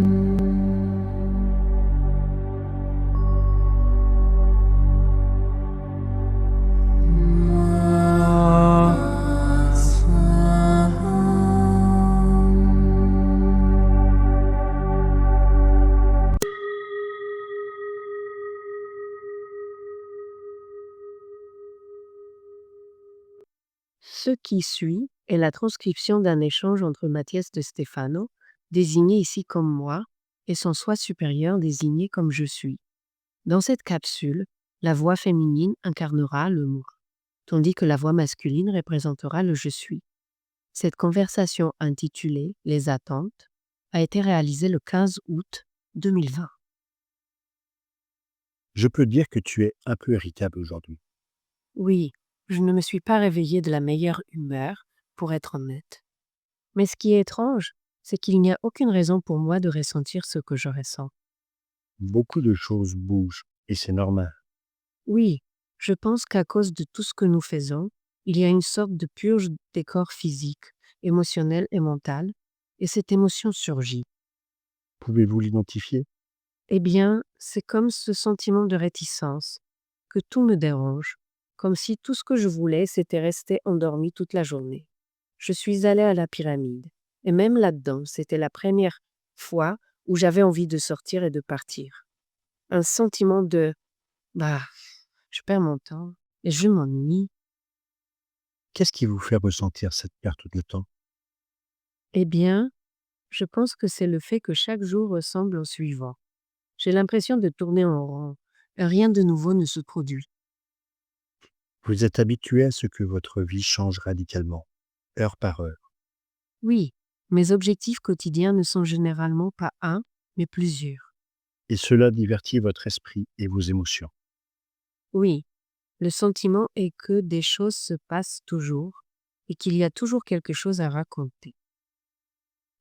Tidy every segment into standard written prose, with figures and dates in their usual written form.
Ce qui suit est la transcription d'un échange entre Mathias de Stefano, désigné ici comme moi, et son soi supérieur désigné comme je suis. Dans cette capsule, la voix féminine incarnera le moi, tandis que la voix masculine représentera le je suis. Cette conversation intitulée Les attentes a été réalisée le 15 août 2020. Je peux dire que tu es un peu irritable aujourd'hui. Oui, je ne me suis pas réveillée de la meilleure humeur, pour être honnête. Mais ce qui est étrange, c'est qu'il n'y a aucune raison pour moi de ressentir ce que je ressens. Beaucoup de choses bougent et c'est normal. Oui, je pense qu'à cause de tout ce que nous faisons, il y a une sorte de purge des corps physiques, émotionnels et mentaux, et cette émotion surgit. Pouvez-vous l'identifier? Eh bien, c'est comme ce sentiment de réticence, que tout me dérange, comme si tout ce que je voulais, c'était rester endormi toute la journée. Je suis allée à la pyramide, et même là-dedans, c'était la première fois où j'avais envie de sortir et de partir. Un sentiment de bah, je perds mon temps et je m'ennuie. Qu'est-ce qui vous fait ressentir cette perte de temps? Eh bien, je pense que c'est le fait que chaque jour ressemble au suivant. J'ai l'impression de tourner en rond. Rien de nouveau ne se produit. Vous êtes habitué à ce que votre vie change radicalement, heure par heure, Oui, mes objectifs quotidiens ne sont généralement pas un, mais plusieurs. et cela divertit votre esprit et vos émotions. Oui, le sentiment est que des choses se passent toujours et qu'il y a toujours quelque chose à raconter.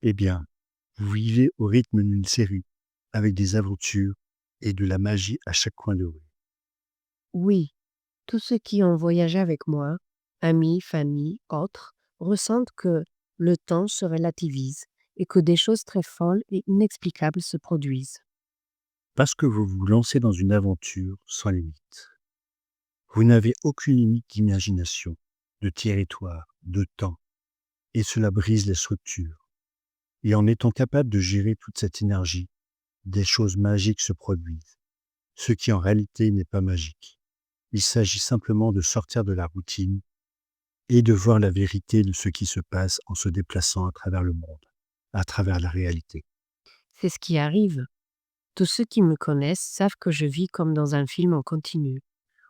Eh bien, vous vivez au rythme d'une série, avec des aventures et de la magie à chaque coin de rue. Oui, tous ceux qui ont voyagé avec moi, amis, famille, autres, ressentent que le temps se relativise et que des choses très folles et inexplicables se produisent. Parce que vous vous lancez dans une aventure sans limite. Vous n'avez aucune limite d'imagination, de territoire, de temps, et cela brise les structures. Et en étant capable de gérer toute cette énergie, des choses magiques se produisent, ce qui en réalité n'est pas magique. Il s'agit simplement de sortir de la routine et de voir la vérité de ce qui se passe en se déplaçant à travers le monde, à travers la réalité. C'est ce qui arrive. Tous ceux qui me connaissent savent que je vis comme dans un film en continu,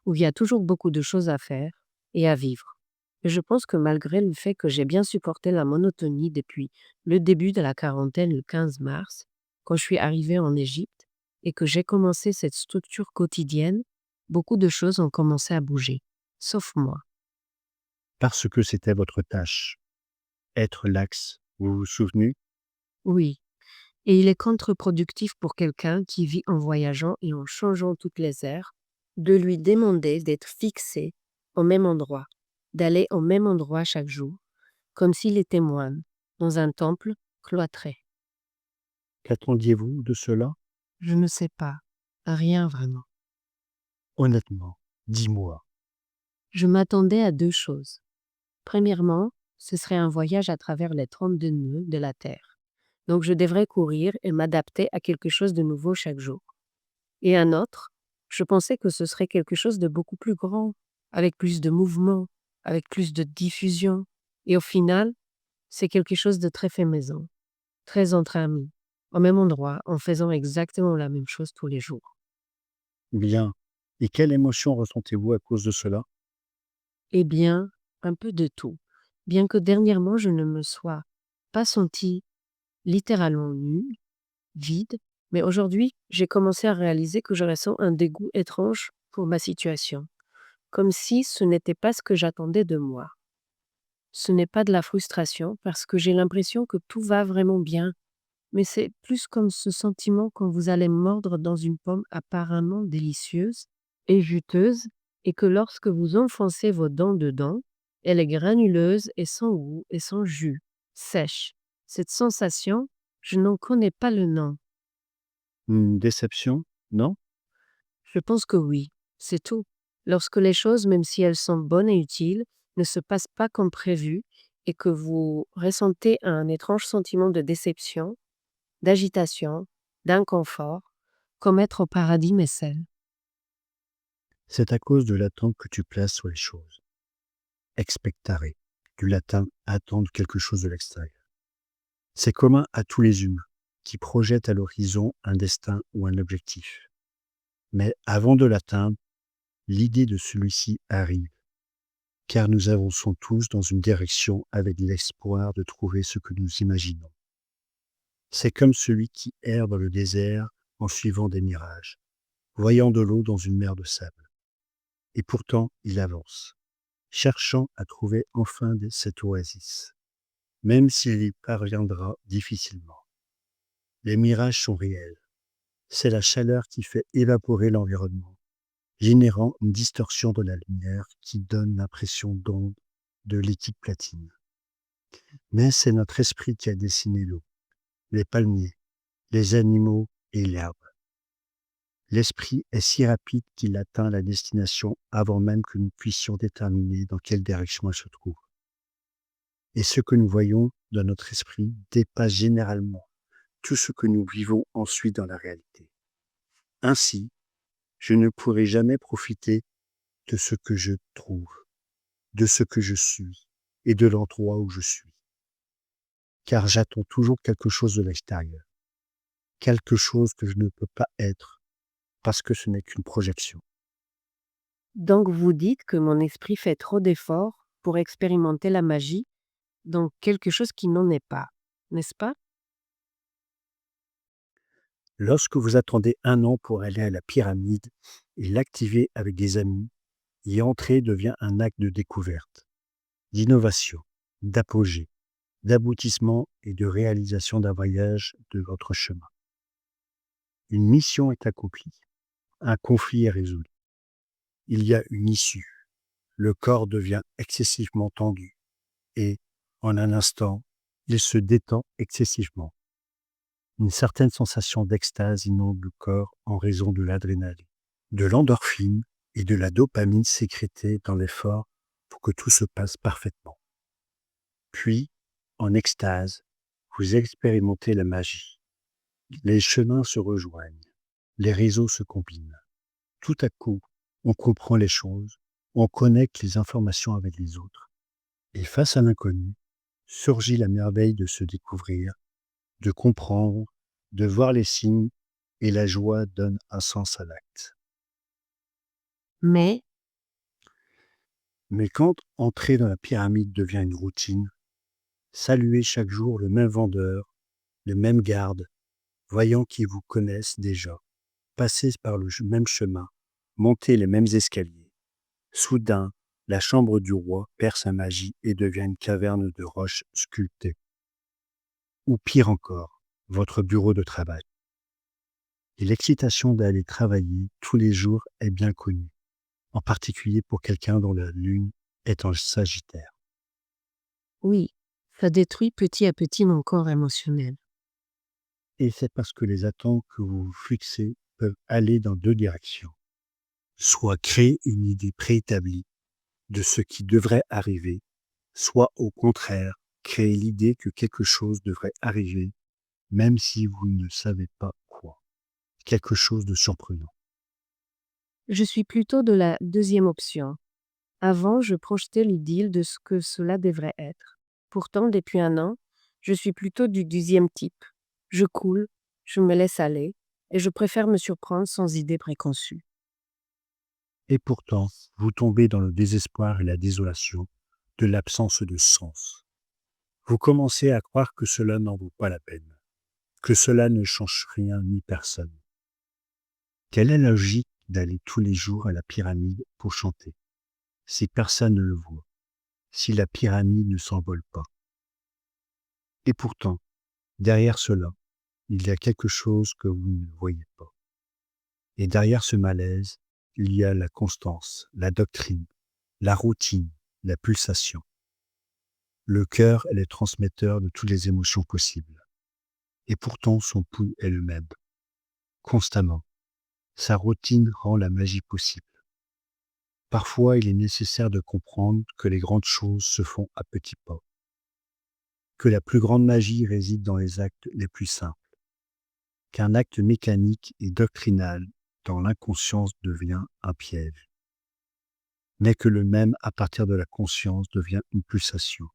où il y a toujours beaucoup de choses à faire et à vivre. Et je pense que malgré le fait que j'ai bien supporté la monotonie depuis le début de la quarantaine le 15 mars, quand je suis arrivée en Égypte, et que j'ai commencé cette structure quotidienne, beaucoup de choses ont commencé à bouger, sauf moi. Parce que c'était votre tâche, être l'axe, vous vous souvenez? Oui, et il est contre-productif pour quelqu'un qui vit en voyageant et en changeant toutes les heures, de lui demander d'être fixé au même endroit, d'aller au même endroit chaque jour, comme s'il était moine, dans un temple cloîtré. Qu'attendiez-vous de cela? Je ne sais pas, rien vraiment. Honnêtement, dis-moi. Je m'attendais à deux choses. Premièrement, ce serait un voyage à travers les 32 nœuds de la Terre. Donc je devrais courir et m'adapter à quelque chose de nouveau chaque jour. Et un autre, je pensais que ce serait quelque chose de beaucoup plus grand, avec plus de mouvement, avec plus de diffusion. Et au final, c'est quelque chose de très fait maison, très entre amis, au même endroit, en faisant exactement la même chose tous les jours. Bien. Et quelle émotion ressentez-vous à cause de cela? Eh bien, un peu de tout. Bien que dernièrement je ne me sois pas sentie littéralement nulle, vide, mais aujourd'hui j'ai commencé à réaliser que je ressens un dégoût étrange pour ma situation, comme si ce n'était pas ce que j'attendais de moi. Ce n'est pas de la frustration parce que j'ai l'impression que tout va vraiment bien, mais c'est plus comme ce sentiment quand vous allez mordre dans une pomme apparemment délicieuse et juteuse et que lorsque vous enfoncez vos dents dedans, elle est granuleuse et sans goût et sans jus, sèche. Cette sensation, Je n'en connais pas le nom. Une déception, non? Je pense que oui, c'est tout. Lorsque les choses, même si elles sont bonnes et utiles, ne se passent pas comme prévu et que vous ressentez un étrange sentiment de déception, d'agitation, d'inconfort, comme être au paradis mais seul. C'est à cause de l'attente que tu places sur les choses. Expectare, du latin attendre quelque chose de l'extérieur. C'est commun à tous les humains qui projettent à l'horizon un destin ou un objectif. Mais avant de l'atteindre, l'idée de celui-ci arrive, car nous avançons tous dans une direction avec l'espoir de trouver ce que nous imaginons. C'est comme celui qui erre dans le désert en suivant des mirages, voyant de l'eau dans une mer de sable. Et pourtant, il avance, cherchant à trouver enfin cette oasis, même s'il y parviendra difficilement. Les mirages sont réels. C'est la chaleur qui fait évaporer l'environnement, générant une distorsion de la lumière qui donne l'impression d'onde de liquide platine. Mais c'est notre esprit qui a dessiné l'eau, les palmiers, les animaux et l'herbe. L'esprit est si rapide qu'il atteint la destination avant même que nous puissions déterminer dans quelle direction elle se trouve. Et ce que nous voyons dans notre esprit dépasse généralement tout ce que nous vivons ensuite dans la réalité. Ainsi, je ne pourrai jamais profiter de ce que je trouve, de ce que je suis et de l'endroit où je suis. Car j'attends toujours quelque chose de l'extérieur, quelque chose que je ne peux pas être parce que ce n'est qu'une projection. Donc vous dites que mon esprit fait trop d'efforts pour expérimenter la magie dans quelque chose qui n'en est pas, n'est-ce pas? Lorsque vous attendez 1 an pour aller à la pyramide et l'activer avec des amis, y entrer devient un acte de découverte, d'innovation, d'apogée, d'aboutissement et de réalisation d'un voyage de votre chemin. Une mission est accomplie, un conflit est résolu. Il y a une issue, le corps devient excessivement tendu et, en un instant, il se détend excessivement. Une certaine sensation d'extase inonde le corps en raison de l'adrénaline, de l'endorphine et de la dopamine sécrétée dans l'effort pour que tout se passe parfaitement. Puis, en extase, vous expérimentez la magie. Les chemins se rejoignent, les réseaux se combinent. Tout à coup, on comprend les choses, on connecte les informations avec les autres. Et face à l'inconnu, surgit la merveille de se découvrir, de comprendre, de voir les signes, et la joie donne un sens à l'acte. Mais Mais quand entrer dans la pyramide devient une routine, saluer chaque jour le même vendeur, le même garde, voyant qu'ils vous connaissent déjà, passer par le même chemin, monter les mêmes escaliers. Soudain, la chambre du roi perd sa magie et devient une caverne de roches sculptées. Ou pire encore, votre bureau de travail. Et l'excitation d'aller travailler tous les jours est bien connue, en particulier pour quelqu'un dont la lune est en Sagittaire. oui, ça détruit petit à petit mon corps émotionnel. Et c'est parce que les attentes que vous vous fixez peuvent aller dans 2 directions. Soit créer une idée préétablie de ce qui devrait arriver, soit au contraire, créer l'idée que quelque chose devrait arriver, même si vous ne savez pas quoi. Quelque chose de surprenant. Je suis plutôt de la deuxième option. Avant, je projetais l'idylle de ce que cela devrait être. Pourtant, depuis 1 an, je suis plutôt du deuxième type. Je coule, je me laisse aller, et je préfère me surprendre sans idée préconçue. Et pourtant, vous tombez dans le désespoir et la désolation de l'absence de sens. Vous commencez à croire que cela n'en vaut pas la peine, que cela ne change rien ni personne. Quelle est la logique d'aller tous les jours à la pyramide pour chanter, si personne ne le voit, si la pyramide ne s'envole pas? Et pourtant, derrière cela, il y a quelque chose que vous ne voyez pas. Et derrière ce malaise, il y a la constance, la doctrine, la routine, la pulsation. Le cœur est le transmetteur de toutes les émotions possibles. Et pourtant son pouls est le même, constamment. Sa routine rend la magie possible. Parfois, il est nécessaire de comprendre que les grandes choses se font à petits pas, que la plus grande magie réside dans les actes les plus simples, qu'un acte mécanique et doctrinal dans l'inconscience devient un piège, mais que le même à partir de la conscience devient une pulsation,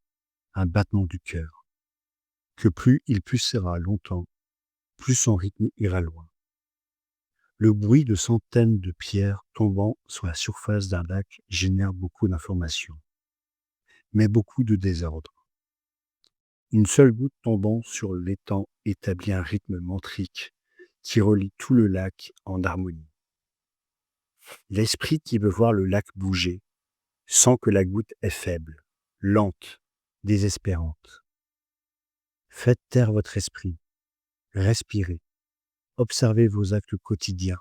un battement du cœur, que plus il pulsera longtemps, plus son rythme ira loin. Le bruit de centaines de pierres tombant sur la surface d'un lac génère beaucoup d'informations, mais beaucoup de désordre. Une seule goutte tombant sur l'étang établit un rythme mantrique qui relie tout le lac en harmonie. L'esprit qui veut voir le lac bouger sent que la goutte est faible, lente, désespérante. Faites taire votre esprit, respirez, observez vos actes quotidiens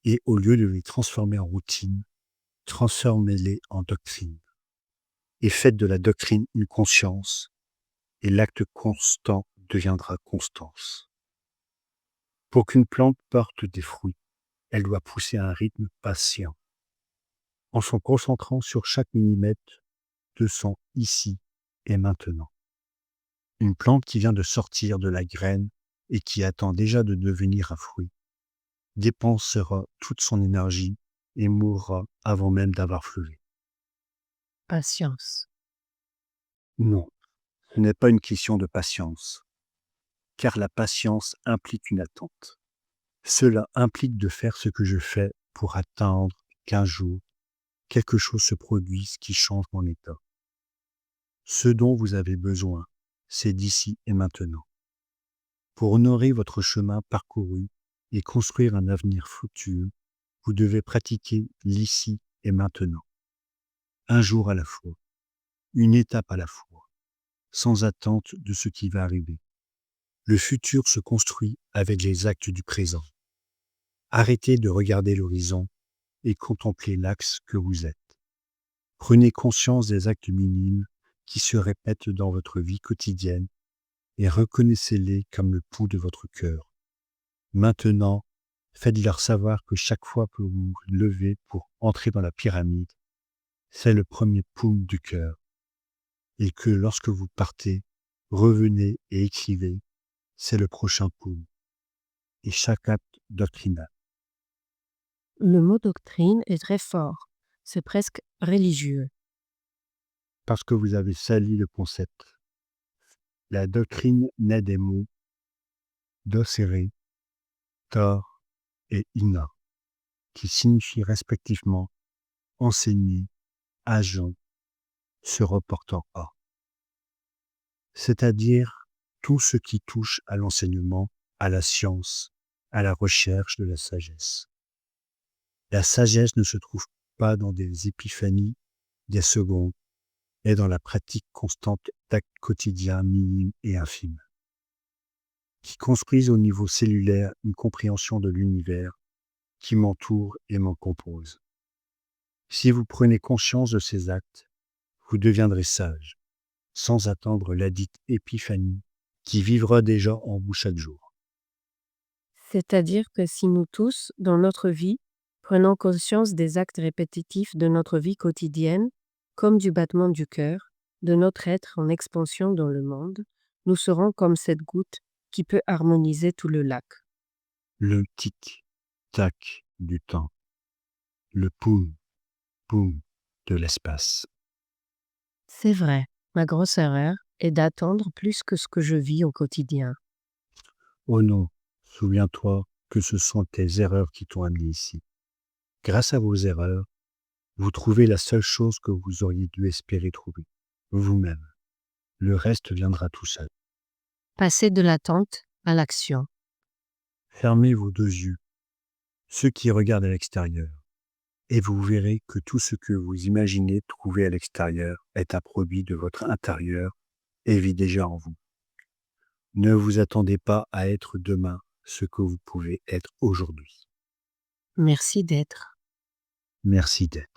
et au lieu de les transformer en routine, transformez-les en doctrine. Et faites de la doctrine une conscience et l'acte constant deviendra constance. Pour qu'une plante porte des fruits, elle doit pousser à un rythme patient, en se concentrant sur chaque millimètre de son ici et maintenant. Une plante qui vient de sortir de la graine et qui attend déjà de devenir un fruit, dépensera toute son énergie et mourra avant même d'avoir fleuri. Patience. Non, ce n'est pas une question de patience, car la patience implique une attente. Cela implique de faire ce que je fais pour attendre qu'un jour, quelque chose se produise qui change mon état. Ce dont vous avez besoin, c'est d'ici et maintenant. Pour honorer votre chemin parcouru et construire un avenir futur, vous devez pratiquer l'ici et maintenant. Un jour à la fois, une étape à la fois, sans attente de ce qui va arriver. Le futur se construit avec les actes du présent. Arrêtez de regarder l'horizon et contemplez l'axe que vous êtes. Prenez conscience des actes minimes qui se répètent dans votre vie quotidienne et reconnaissez-les comme le pouls de votre cœur. Maintenant, faites-leur savoir que chaque fois que vous vous levez pour entrer dans la pyramide, c'est le premier pouls du cœur. Et que lorsque vous partez, revenez et écrivez, c'est le prochain pouls. Et chaque acte doctrinal. Le mot doctrine est très fort. C'est presque religieux. Parce que vous avez sali le concept. La doctrine naît des mots docere, tor et ina, qui signifient respectivement enseigner, agent, se reportant à. C'est-à-dire tout ce qui touche à l'enseignement, à la science, à la recherche de la sagesse. La sagesse ne se trouve pas dans des épiphanies, des secondes, mais dans la pratique constante d'actes quotidiens minimes et infimes, qui construisent au niveau cellulaire une compréhension de l'univers qui m'entoure et m'en compose. Si vous prenez conscience de ces actes, vous deviendrez sage, sans attendre ladite épiphanie qui vivra déjà en vous chaque jour. C'est-à-dire que si nous tous, dans notre vie, prenons conscience des actes répétitifs de notre vie quotidienne, comme du battement du cœur, de notre être en expansion dans le monde, nous serons comme cette goutte qui peut harmoniser tout le lac. Le tic-tac du temps, le poum de l'espace. C'est vrai, ma grosse erreur est d'attendre plus que ce que je vis au quotidien. Oh non, souviens-toi que ce sont tes erreurs qui t'ont amené ici. Grâce à vos erreurs, vous trouvez la seule chose que vous auriez dû espérer trouver, vous-même. Le reste viendra tout seul. Passer de l'attente à l'action. Fermez vos deux yeux, ceux qui regardent à l'extérieur, et vous verrez que tout ce que vous imaginez trouver à l'extérieur est un produit de votre intérieur et vit déjà en vous. Ne vous attendez pas à être demain ce que vous pouvez être aujourd'hui. Merci d'être. Merci d'être.